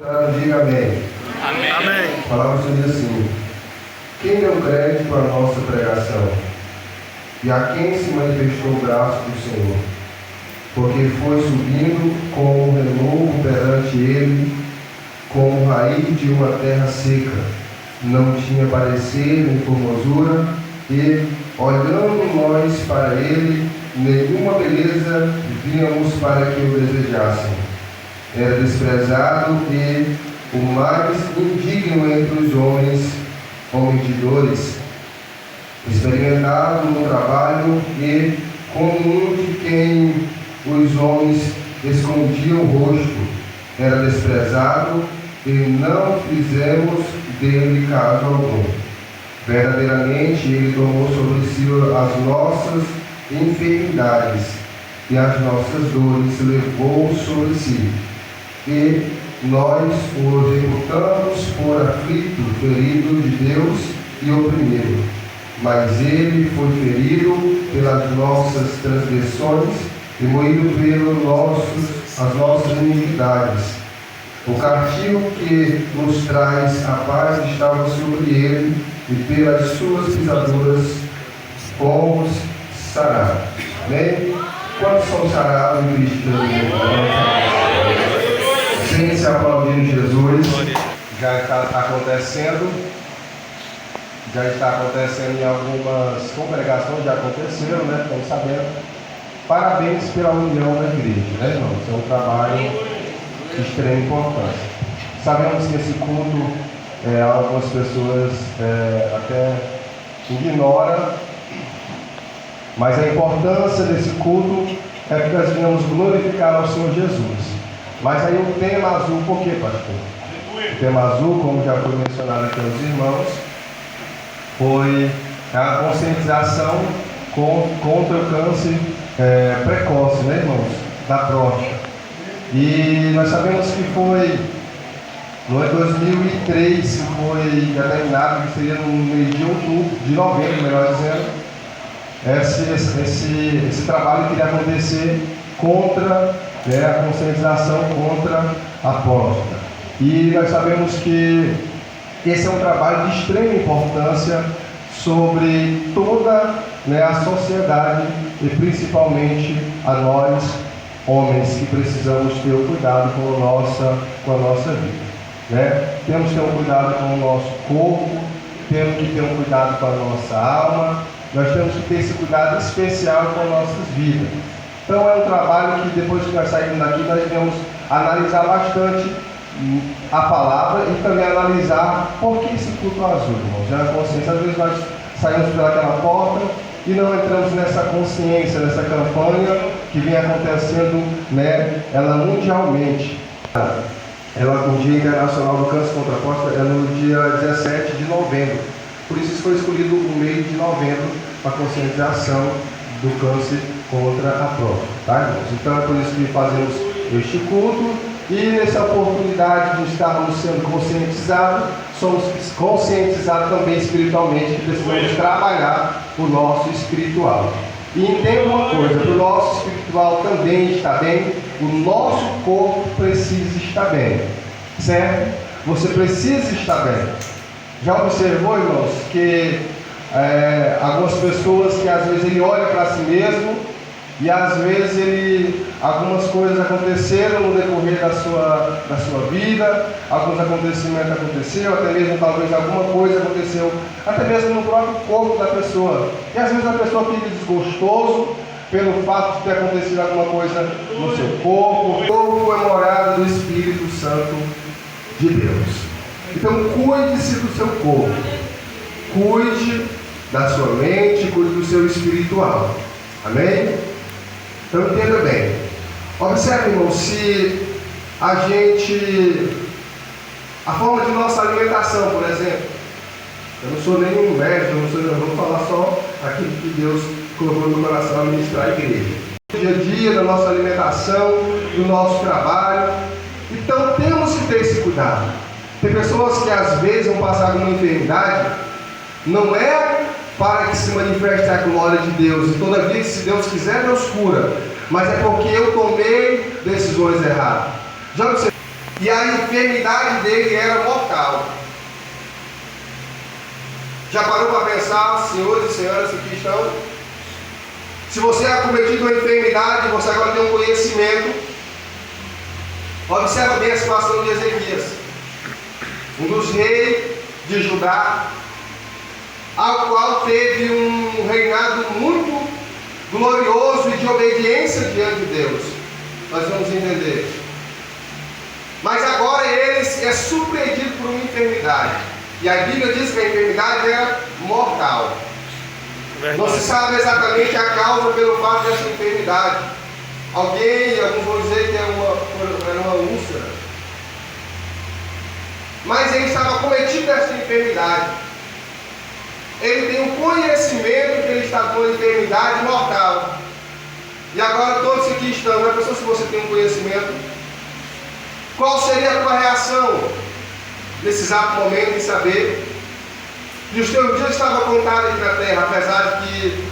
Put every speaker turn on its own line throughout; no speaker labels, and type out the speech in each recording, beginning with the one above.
Diga amém.
Amém.
Amém.
A palavra diz assim: quem deu crédito à nossa pregação? E a quem se manifestou o braço do Senhor? Porque foi subindo como um renovo perante ele, como raiz de uma terra seca. Não tinha parecer nem formosura, e, olhando nós para ele, nenhuma beleza víamos para que o desejassem. Era desprezado e o mais indigno entre os homens de dores, experimentado no trabalho e como um de quem os homens escondiam o rosto. Era desprezado e não fizemos dele caso algum. Verdadeiramente ele tomou sobre si as nossas enfermidades e as nossas dores levou sobre si. E nós o reputamos por aflito, ferido de Deus e oprimido. Mas ele foi ferido pelas nossas transgressões e moído pelas nossas iniquidades. O castigo que nos traz a paz estava sobre ele, e pelas suas pisaduras fomos sarados. Amém? Quantos são sarados em Cristo Jesus? Sem se aplaudir Jesus. Já está acontecendo em algumas congregações, já aconteceram, né? Estamos sabendo. Parabéns pela união da igreja, né, irmãos? É um trabalho de extrema importância. Sabemos que esse culto, algumas pessoas até ignoram, mas a importância desse culto é que nós venhamos glorificar ao Senhor Jesus. Mas aí o tema azul, por quê, pastor? O tema azul, como já foi mencionado aqui aos irmãos, foi a conscientização contra o câncer precoce, né, irmãos? Da próstata. E nós sabemos que foi no ano 2003, foi determinado que seria no mês de outubro, de novembro, melhor dizendo, esse trabalho que iria acontecer contra a conscientização contra a próstata. E nós sabemos que esse é um trabalho de extrema importância sobre toda a sociedade e principalmente a nós, homens, que precisamos ter o cuidado com a nossa vida. Temos que ter um cuidado com o nosso corpo, temos que ter um cuidado com a nossa alma, nós temos que ter esse cuidado especial com as nossas vidas. Então é um trabalho que depois que nós saímos daqui, nós devemos analisar bastante a palavra e também analisar por que esse culto azul, irmãos. Já a consciência, às vezes nós saímos pelaquela porta e não entramos nessa consciência, nessa campanha que vem acontecendo, ela mundialmente. O Dia Internacional do Câncer contra a Próstata é no dia 17 de novembro. Por isso foi escolhido o mês de novembro para a conscientização do câncer contra a próstata, tá, irmãos? Então é por isso que fazemos este culto e nessa oportunidade de estarmos sendo conscientizados, somos conscientizados também espiritualmente que precisamos trabalhar o nosso espiritual. E entenda uma coisa, para o nosso espiritual também estar bem, o nosso corpo precisa estar bem, certo? Você precisa estar bem. Já observou, irmãos, que algumas pessoas que às vezes ele olha para si mesmo e às vezes algumas coisas aconteceram no decorrer da sua vida, alguns acontecimentos aconteceram, até mesmo talvez alguma coisa aconteceu, até mesmo no próprio corpo da pessoa. E às vezes a pessoa fica desgostoso pelo fato de ter acontecido alguma coisa no seu corpo. O corpo é morada do Espírito Santo de Deus. Então cuide-se do seu corpo, cuide da sua mente, cuide do seu espiritual. Amém? Então entenda bem. Observe, irmão, se a forma de nossa alimentação, por exemplo, eu não sou nenhum médico, eu vou falar só aquilo que Deus colocou no meu coração a ministrar a igreja. No dia a dia, da nossa alimentação, do nosso trabalho. Então temos que ter esse cuidado. Tem pessoas que às vezes vão passar alguma enfermidade, não é para que se manifeste a glória de Deus, e todavia, se Deus quiser, Deus cura, mas é porque eu tomei decisões erradas. Já observou? E a enfermidade dele era mortal. Já parou para pensar, senhores e senhoras que aqui estão? Se você é acometido de uma enfermidade, você agora tem um conhecimento. Observa bem a situação de Ezequias, um dos reis de Judá, ao qual teve um reinado muito glorioso e de obediência diante de Deus. Nós vamos entender. Mas agora ele é surpreendido por uma enfermidade. E a Bíblia diz que a enfermidade era mortal. Verdade. Não se sabe exatamente a causa pelo fato dessa enfermidade. Alguns vão dizer que era uma úlcera. Mas ele estava cometido dessa enfermidade. Ele tem um conhecimento que ele está com uma enfermidade mortal. E agora todos aqui estão, já pensou se você tem um conhecimento? Qual seria a tua reação nesse exato momento em saber que os teus dias estavam contados aqui na terra, apesar de que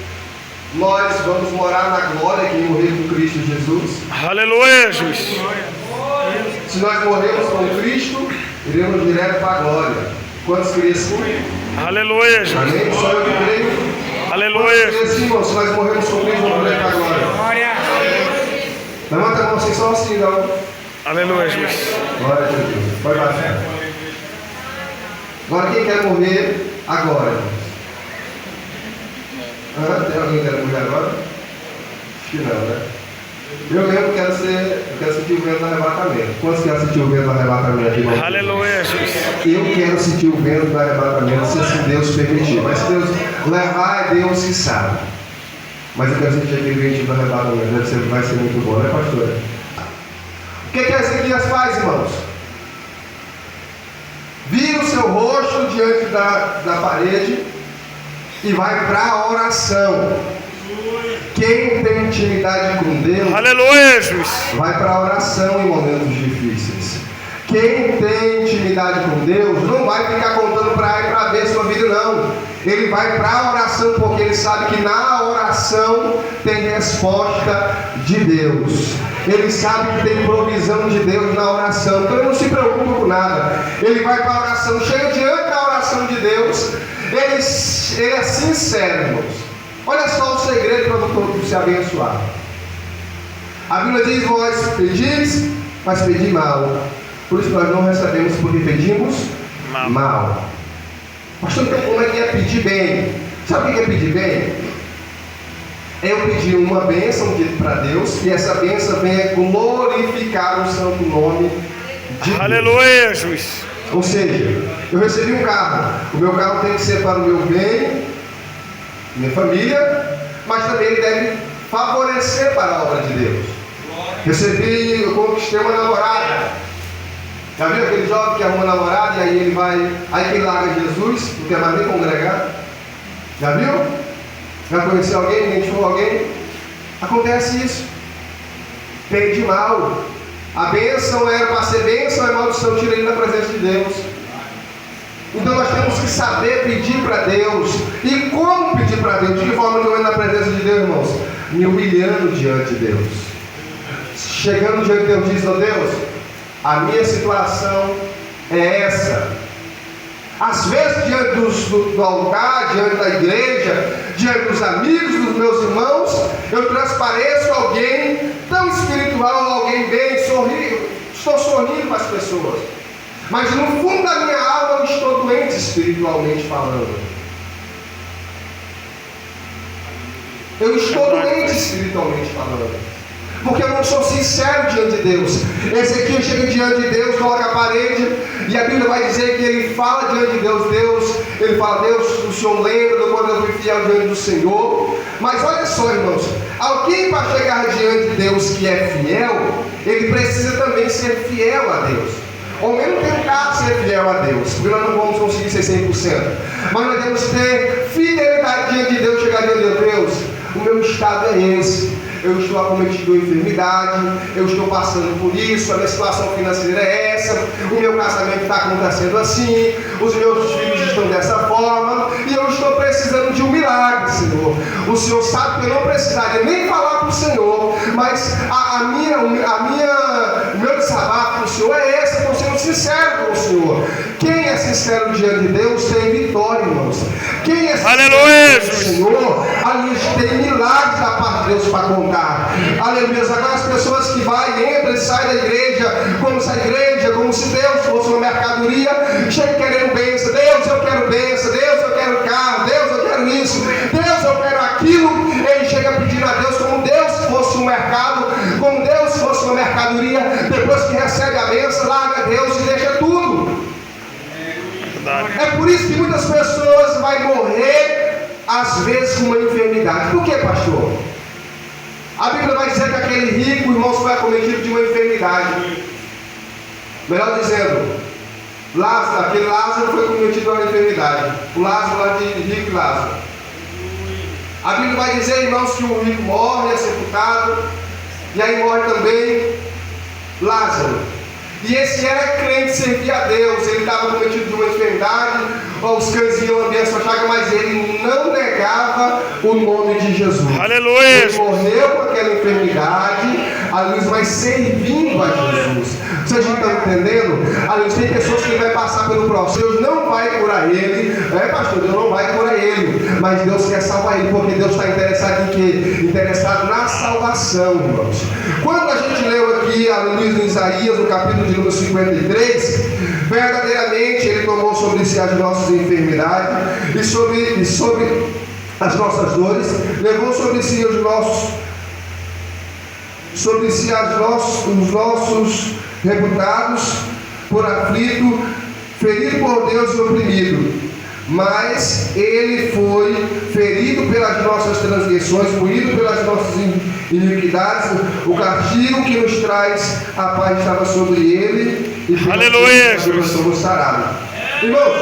nós vamos morar na glória que morrer com Cristo Jesus?
Aleluia, Jesus.
Se nós morremos com Cristo, iremos direto para a glória. Quantos creem assim?
Aleluia, Jesus.
Amém? Só eu que creio.
Aleluia.
Quantos creem assim, irmão? Se nós morremos com Cristo, vamos direto para a glória. Levanta a mão assim, só assim, não.
Aleluia, Jesus.
Glória a Deus. Pode baixar. Agora quem quer morrer agora? Tem alguém que quer morrer agora? Acho que não, né? Eu mesmo quero sentir o vento do arrebatamento. Quantos querem sentir o vento do arrebatamento aqui, irmão?
Aleluia, Jesus.
Eu quero sentir o vento do arrebatamento, se assim Deus permitir. Mas se Deus levar, é Deus que sabe. Mas eu quero sentir aquele ventinho do arrebatamento. Vai ser muito bom, né, pastora? O que Ezequias faz, irmãos? Vira o seu rosto diante da parede e vai para a oração. Quem tem intimidade com Deus,
aleluia, Jesus,
vai para a oração em momentos difíceis. Quem tem intimidade com Deus não vai ficar contando para A e para B sua vida, não. Ele vai para a oração porque ele sabe que na oração tem resposta de Deus. Ele sabe que tem provisão de Deus na oração. Então ele não se preocupa com nada. Ele vai para a oração, chega diante da oração de Deus. Ele é sincero, irmãos. Olha só o segredo para todo se abençoar. A Bíblia diz: vós pedis, mas pedi mal. Por isso nós não recebemos porque pedimos mal. Pastor, então como é que é pedir bem? Sabe o que é pedir bem? É eu pedir uma bênção para Deus, e essa bênção venha glorificar o santo nome de Deus.
Aleluia, Jesus.
Ou seja, eu recebi um carro. O meu carro tem que ser para o meu bem, minha família, mas também ele deve favorecer para a obra de Deus. Eu conquistei uma namorada. Já viu aquele jovem que arruma namorada e aí ele vai, aí que ele larga Jesus, não quer mais nem congregar? Já viu? Já conheceu alguém, identificou alguém? Acontece isso. Pede mal. A bênção era para ser bênção, é maldição, tira ele da presença de Deus. Então nós temos que saber pedir para Deus. E como pedir para Deus? De que forma que eu entro na presença de Deus, irmãos? Me humilhando diante de Deus. Chegando diante de Deus, diz: ó Deus, a minha situação é essa. Às vezes diante do altar, diante da igreja, diante dos amigos, dos meus irmãos, eu transpareço alguém tão espiritual, alguém bem, estou sorrindo para as pessoas. Mas no fundo da minha alma eu estou doente espiritualmente falando. Eu estou doente espiritualmente falando. Porque eu não sou sincero diante de Deus. Ezequias chega diante de Deus, coloca a parede, e a Bíblia vai dizer que ele fala diante de Deus. Ele fala: Deus, o Senhor lembra do quando eu fui fiel diante do Senhor. Mas olha só, irmãos, alguém para chegar diante de Deus que é fiel, ele precisa também ser fiel a Deus. Ao menos tem um caso de ser fiel a Deus, porque nós não vamos conseguir ser 100%. Mas nós temos que ter fidelidade diante de Deus, chegar diante de Deus. O meu estado é esse. Eu estou acometido de enfermidade, eu estou passando por isso, a minha situação financeira é essa, o meu casamento está acontecendo assim, os meus filhos estão dessa forma, e eu estou precisando de um milagre, Senhor. O Senhor sabe que eu não precisaria nem falar para o Senhor, mas o meu desabafo para o Senhor é esse, somos sinceros com o Senhor. Quem é sincero diante de Deus tem vitória, irmãos. Quem é sincero
Aleluia,
diante do Senhor, ali tem milagres da parte de Deus para contar. Aleluia. Agora as pessoas que entram e saem da igreja, como se a igreja, como se Deus fosse uma mercadoria, chega querendo bênção. Deus, eu quero bênção. Deus, eu quero carro. Deus, eu quero isso. Deus, eu quero aquilo. Ele chega pedindo a Deus como Deus fosse um mercado, como Deus fosse uma mercadoria. Depois que recebe a bênção, larga Deus e deixa tudo. É por isso que muitas pessoas vão morrer, às vezes, com uma enfermidade. Por que, pastor? A Bíblia vai dizer que aquele rico, irmãos, foi acometido de uma enfermidade. Melhor dizendo, aquele Lázaro foi acometido de uma enfermidade. O Lázaro lá de rico e Lázaro. A Bíblia vai dizer, irmãos, que o rico morre, é sepultado, e aí morre também Lázaro. E esse era crente, servia a Deus. Ele estava cometido de uma enfermidade, os cães iam lamber a sua chaga, mas ele não negava o nome de Jesus.
Aleluia.
Ele morreu com aquela enfermidade, a luz vai servindo a Jesus. Vocês estão entendendo? A luz tem pessoas que vai passar pelo processo, Deus não vai curar ele. Pastor, Deus não vai curar ele, mas Deus quer salvar ele, porque Deus está interessado em quê? Interessado na salvação, irmãos. Quando a gente leu aqui a luz em Isaías, no capítulo de número 53, verdadeiramente ele tomou sobre si as nossas enfermidades e sobre as nossas dores, levou sobre si os nossos reputados, por aflito, ferido por Deus e oprimido. Mas ele foi ferido pelas nossas transgressões, moído pelas nossas iniquidades. O castigo que nos traz a paz estava sobre ele, e
aleluia,
nós somos sarados. Irmãos,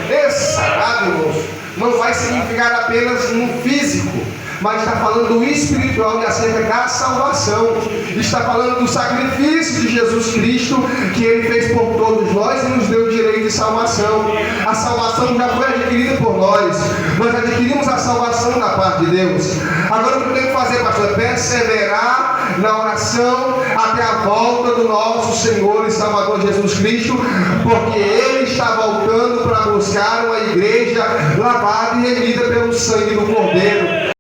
esse sarado, irmãos, não vai significar apenas no físico, mas está falando do espiritual e acerca da salvação. Está falando do sacrifício de Jesus Cristo, que Ele fez por todos nós e nos deu o direito de salvação. A salvação já foi adquirida por nós. Nós adquirimos a salvação da parte de Deus. Agora o que tem que fazer, pastor? É perseverar na oração até a volta do nosso Senhor e Salvador Jesus Cristo, porque Ele está voltando para buscar uma igreja lavada e remida pelo sangue do Cordeiro.